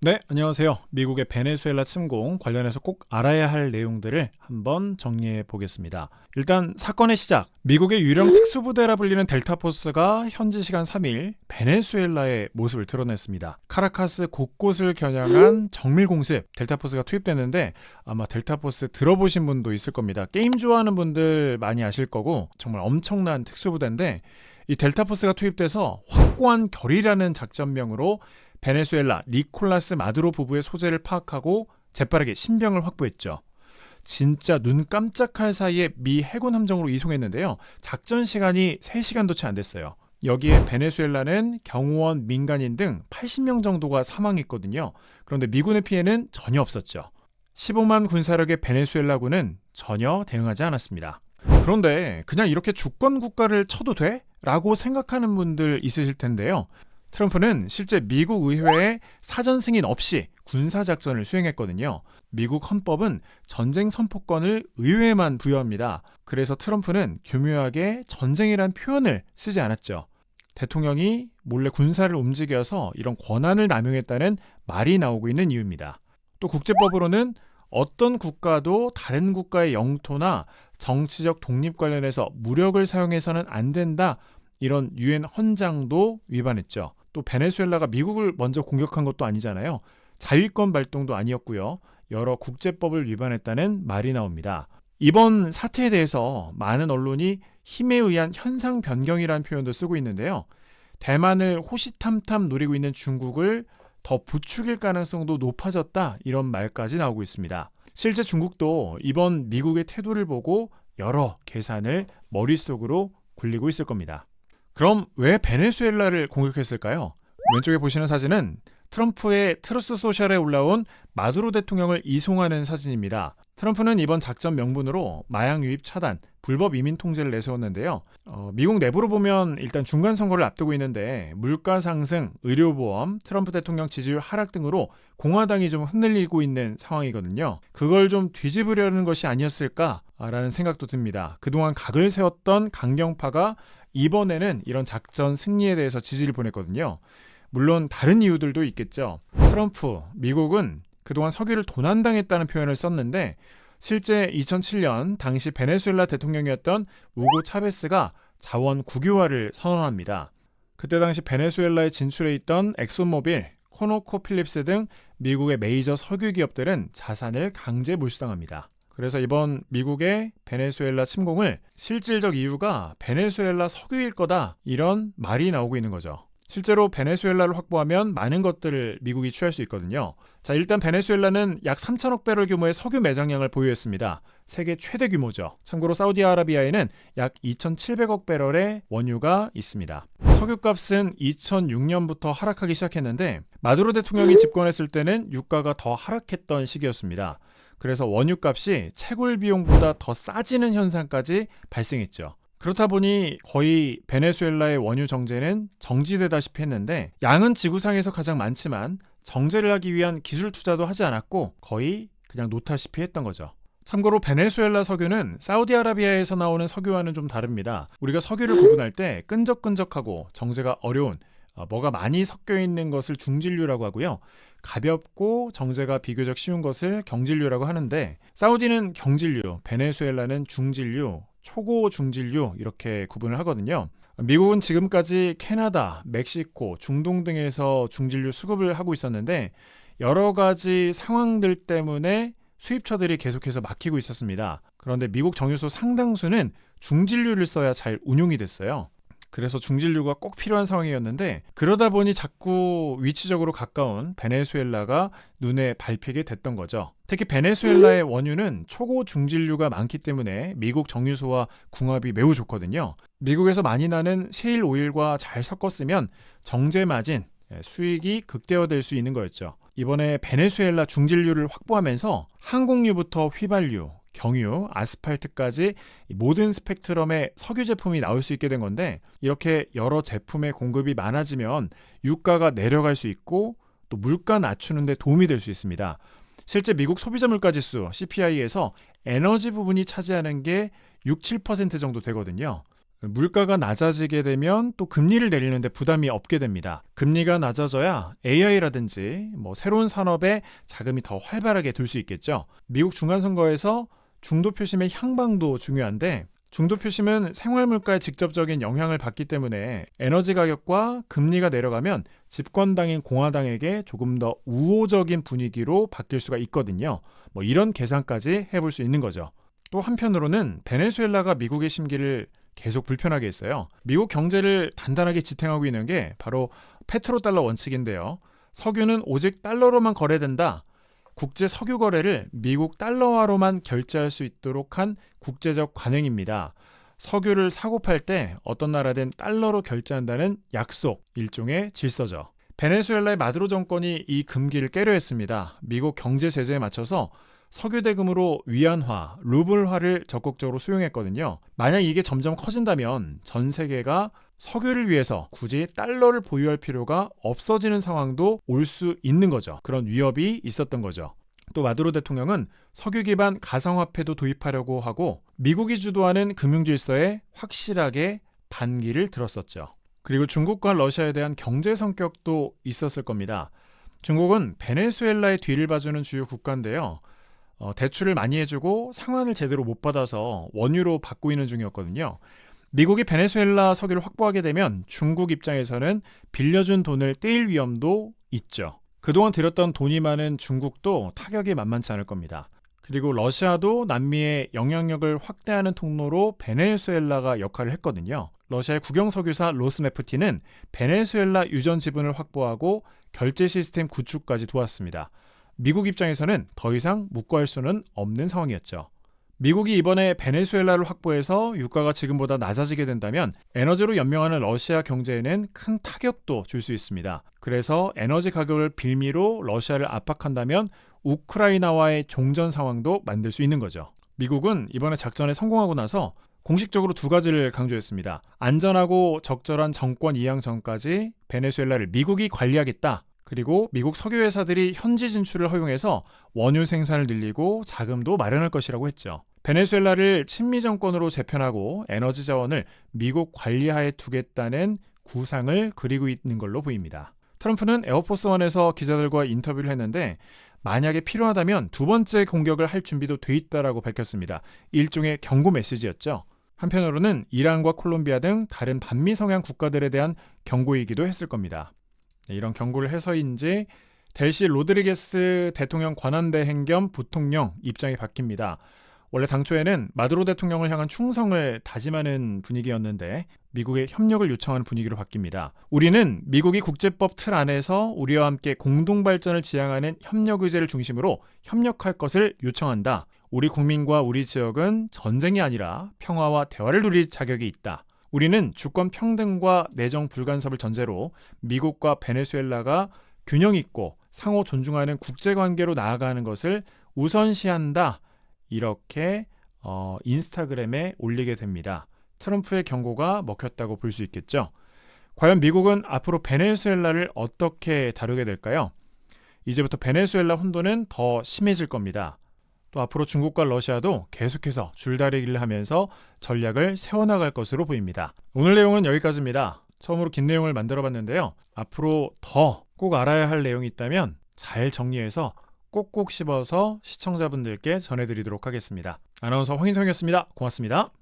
네, 안녕하세요. 미국의 베네수엘라 침공 관련해서 꼭 알아야 할 내용들을 한번 정리해 보겠습니다. 일단 사건의 시작. 미국의 유령 특수부대라 불리는 델타포스가 현지 시간 3일 베네수엘라의 모습을 드러냈습니다. 카라카스 곳곳을 겨냥한 정밀 공습 델타포스가 투입됐는데 아마 델타포스 들어보신 분도 있을 겁니다. 게임 좋아하는 분들 많이 아실 거고 정말 엄청난 특수부대인데 이 델타포스가 투입돼서 확고한 결이라는 작전명으로 베네수엘라 니콜라스 마두로 부부의 소재를 파악하고 재빠르게 신병을 확보했죠. 진짜 눈 깜짝할 사이에 미 해군 함정으로 이송했는데요. 작전 시간이 3시간도 채 안 됐어요. 여기에 베네수엘라는 경호원, 민간인 등 80명 정도가 사망했거든요. 그런데 미군의 피해는 전혀 없었죠. 15만 군사력의 베네수엘라군은 전혀 대응하지 않았습니다. 그런데 그냥 이렇게 주권 국가를 쳐도 돼? 라고 생각하는 분들 있으실 텐데요. 트럼프는 실제 미국 의회에 사전 승인 없이 군사작전을 수행했거든요. 미국 헌법은 전쟁 선포권을 의회에만 부여합니다. 그래서 트럼프는 교묘하게 전쟁이란 표현을 쓰지 않았죠. 대통령이 몰래 군사를 움직여서 이런 권한을 남용했다는 말이 나오고 있는 이유입니다. 또 국제법으로는 어떤 국가도 다른 국가의 영토나 정치적 독립 관련해서 무력을 사용해서는 안 된다. 이런 유엔 헌장도 위반했죠. 또 베네수엘라가 미국을 먼저 공격한 것도 아니잖아요. 자위권 발동도 아니었고요. 여러 국제법을 위반했다는 말이 나옵니다. 이번 사태에 대해서 많은 언론이 힘에 의한 현상 변경이라는 표현도 쓰고 있는데요. 대만을 호시탐탐 노리고 있는 중국을 더 부추길 가능성도 높아졌다 이런 말까지 나오고 있습니다. 실제 중국도 이번 미국의 태도를 보고 여러 계산을 머릿속으로 굴리고 있을 겁니다. 그럼 왜 베네수엘라를 공격했을까요? 왼쪽에 보시는 사진은 트럼프의 트루스 소셜에 올라온 마두로 대통령을 이송하는 사진입니다. 트럼프는 이번 작전 명분으로 마약 유입 차단, 불법 이민 통제를 내세웠는데요. 미국 내부로 보면 일단 중간 선거를 앞두고 있는데 물가 상승, 의료보험, 트럼프 대통령 지지율 하락 등으로 공화당이 좀 흔들리고 있는 상황이거든요. 그걸 좀 뒤집으려는 것이 아니었을까라는 생각도 듭니다. 그동안 각을 세웠던 강경파가 이번에는 이런 작전 승리에 대해서 지지를 보냈거든요. 물론 다른 이유들도 있겠죠. 트럼프, 미국은 그동안 석유를 도난당했다는 표현을 썼는데 실제 2007년 당시 베네수엘라 대통령이었던 우고 차베스가 자원 국유화를 선언합니다. 그때 당시 베네수엘라에 진출해 있던 엑손모빌, 코노코필립스 등 미국의 메이저 석유 기업들은 자산을 강제 몰수당합니다. 그래서 이번 미국의 베네수엘라 침공을 실질적 이유가 베네수엘라 석유일 거다 이런 말이 나오고 있는 거죠. 실제로 베네수엘라를 확보하면 많은 것들을 미국이 취할 수 있거든요. 자, 일단 베네수엘라는 약 3천억 배럴 규모의 석유 매장량을 보유했습니다. 세계 최대 규모죠. 참고로 사우디아라비아에는 약 2,700억 배럴의 원유가 있습니다. 석유값은 2006년부터 하락하기 시작했는데 마두로 대통령이 집권했을 때는 유가가 더 하락했던 시기였습니다. 그래서 원유값이 채굴 비용보다 더 싸지는 현상까지 발생했죠. 그렇다 보니 거의 베네수엘라의 원유 정제는 정지되다시피 했는데 양은 지구상에서 가장 많지만 정제를 하기 위한 기술 투자도 하지 않았고 거의 그냥 놓다시피 했던 거죠. 참고로 베네수엘라 석유는 사우디아라비아에서 나오는 석유와는 좀 다릅니다. 우리가 석유를 구분할 때 끈적끈적하고 정제가 어려운 뭐가 많이 섞여 있는 것을 중진류라고 하고요. 가볍고 정제가 비교적 쉬운 것을 경진류라고 하는데 사우디는 경진류, 베네수엘라는 중진류, 초고 중진류 이렇게 구분을 하거든요. 미국은 지금까지 캐나다, 멕시코, 중동 등에서 중진류 수급을 하고 있었는데 여러 가지 상황들 때문에 수입처들이 계속해서 막히고 있었습니다. 그런데 미국 정유소 상당수는 중진류를 써야 잘 운용이 됐어요. 그래서 중진류가 꼭 필요한 상황이었는데 그러다 보니 자꾸 위치적으로 가까운 베네수엘라가 눈에 밟히게 됐던 거죠. 특히 베네수엘라의 원유는 초고 중진류가 많기 때문에 미국 정유소와 궁합이 매우 좋거든요. 미국에서 많이 나는 셰일 오일과 잘 섞었으면 정제 마진, 수익이 극대화될 수 있는 거였죠. 이번에 베네수엘라 중진류를 확보하면서 항공유부터 휘발유, 경유, 아스팔트까지 모든 스펙트럼의 석유 제품이 나올 수 있게 된 건데 이렇게 여러 제품의 공급이 많아지면 유가가 내려갈 수 있고 또 물가 낮추는 데 도움이 될 수 있습니다. 실제 미국 소비자 물가지수 CPI에서 에너지 부분이 차지하는 게 6, 7% 정도 되거든요. 물가가 낮아지게 되면 또 금리를 내리는데 부담이 없게 됩니다. 금리가 낮아져야 AI라든지 새로운 산업에 자금이 더 활발하게 돌 수 있겠죠. 미국 중간선거에서 중도 표심의 향방도 중요한데, 중도 표심은 생활 물가에 직접적인 영향을 받기 때문에 에너지 가격과 금리가 내려가면 집권당인 공화당에게 조금 더 우호적인 분위기로 바뀔 수가 있거든요. 이런 계산까지 해볼 수 있는 거죠. 또 한편으로는 베네수엘라가 미국의 심기를 계속 불편하게 했어요. 미국 경제를 단단하게 지탱하고 있는 게 바로 페트로달러 원칙인데요. 석유는 오직 달러로만 거래된다. 국제 석유 거래를 미국 달러화로만 결제할 수 있도록 한 국제적 관행입니다. 석유를 사고 팔 때 어떤 나라든 달러로 결제한다는 약속, 일종의 질서죠. 베네수엘라의 마두로 정권이 이 금기를 깨려 했습니다. 미국 경제 제재에 맞춰서 석유 대금으로 위안화, 루블화를 적극적으로 수용했거든요. 만약 이게 점점 커진다면 전 세계가 석유를 위해서 굳이 달러를 보유할 필요가 없어지는 상황도 올 수 있는 거죠. 그런 위협이 있었던 거죠. 또 마두로 대통령은 석유 기반 가상화폐도 도입하려고 하고 미국이 주도하는 금융 질서에 확실하게 반기를 들었었죠. 그리고 중국과 러시아에 대한 경제 성격도 있었을 겁니다. 중국은 베네수엘라의 뒤를 봐주는 주요 국가인데요. 대출을 많이 해주고 상환을 제대로 못 받아서 원유로 받고 있는 중이었거든요. 미국이 베네수엘라 석유를 확보하게 되면 중국 입장에서는 빌려준 돈을 떼일 위험도 있죠. 그동안 들였던 돈이 많은 중국도 타격이 만만치 않을 겁니다. 그리고 러시아도 남미의 영향력을 확대하는 통로로 베네수엘라가 역할을 했거든요. 러시아의 국영석유사 로스네프티는 베네수엘라 유전 지분을 확보하고 결제 시스템 구축까지 도왔습니다. 미국 입장에서는 더 이상 묵과할 수는 없는 상황이었죠. 미국이 이번에 베네수엘라를 확보해서 유가가 지금보다 낮아지게 된다면 에너지로 연명하는 러시아 경제에는 큰 타격도 줄 수 있습니다. 그래서 에너지 가격을 빌미로 러시아를 압박한다면 우크라이나와의 종전 상황도 만들 수 있는 거죠. 미국은 이번에 작전에 성공하고 나서 공식적으로 두 가지를 강조했습니다. 안전하고 적절한 정권 이양 전까지 베네수엘라를 미국이 관리하겠다. 그리고 미국 석유회사들이 현지 진출을 허용해서 원유 생산을 늘리고 자금도 마련할 것이라고 했죠. 베네수엘라를 친미 정권으로 재편하고 에너지 자원을 미국 관리하에 두겠다는 구상을 그리고 있는 걸로 보입니다. 트럼프는 에어포스원에서 기자들과 인터뷰를 했는데 만약에 필요하다면 두 번째 공격을 할 준비도 돼 있다라고 밝혔습니다. 일종의 경고 메시지였죠. 한편으로는 이란과 콜롬비아 등 다른 반미 성향 국가들에 대한 경고이기도 했을 겁니다. 이런 경고를 해서인지 델시 로드리게스 대통령 관한대행 겸 부통령 입장이 바뀝니다. 원래 당초에는 마두로 대통령을 향한 충성을 다짐하는 분위기였는데 미국의 협력을 요청하는 분위기로 바뀝니다. 우리는 미국이 국제법 틀 안에서 우리와 함께 공동 발전을 지향하는 협력 의제를 중심으로 협력할 것을 요청한다. 우리 국민과 우리 지역은 전쟁이 아니라 평화와 대화를 누릴 자격이 있다. 우리는 주권 평등과 내정 불간섭을 전제로 미국과 베네수엘라가 균형 있고 상호 존중하는 국제관계로 나아가는 것을 우선시한다. 이렇게 인스타그램에 올리게 됩니다. 트럼프의 경고가 먹혔다고 볼 수 있겠죠. 과연 미국은 앞으로 베네수엘라를 어떻게 다루게 될까요? 이제부터 베네수엘라 혼돈은 더 심해질 겁니다. 또 앞으로 중국과 러시아도 계속해서 줄다리기를 하면서 전략을 세워나갈 것으로 보입니다. 오늘 내용은 여기까지입니다. 처음으로 긴 내용을 만들어봤는데요. 앞으로 더 꼭 알아야 할 내용이 있다면 잘 정리해서 꼭꼭 씹어서 시청자분들께 전해드리도록 하겠습니다. 아나운서 황인성이었습니다. 고맙습니다.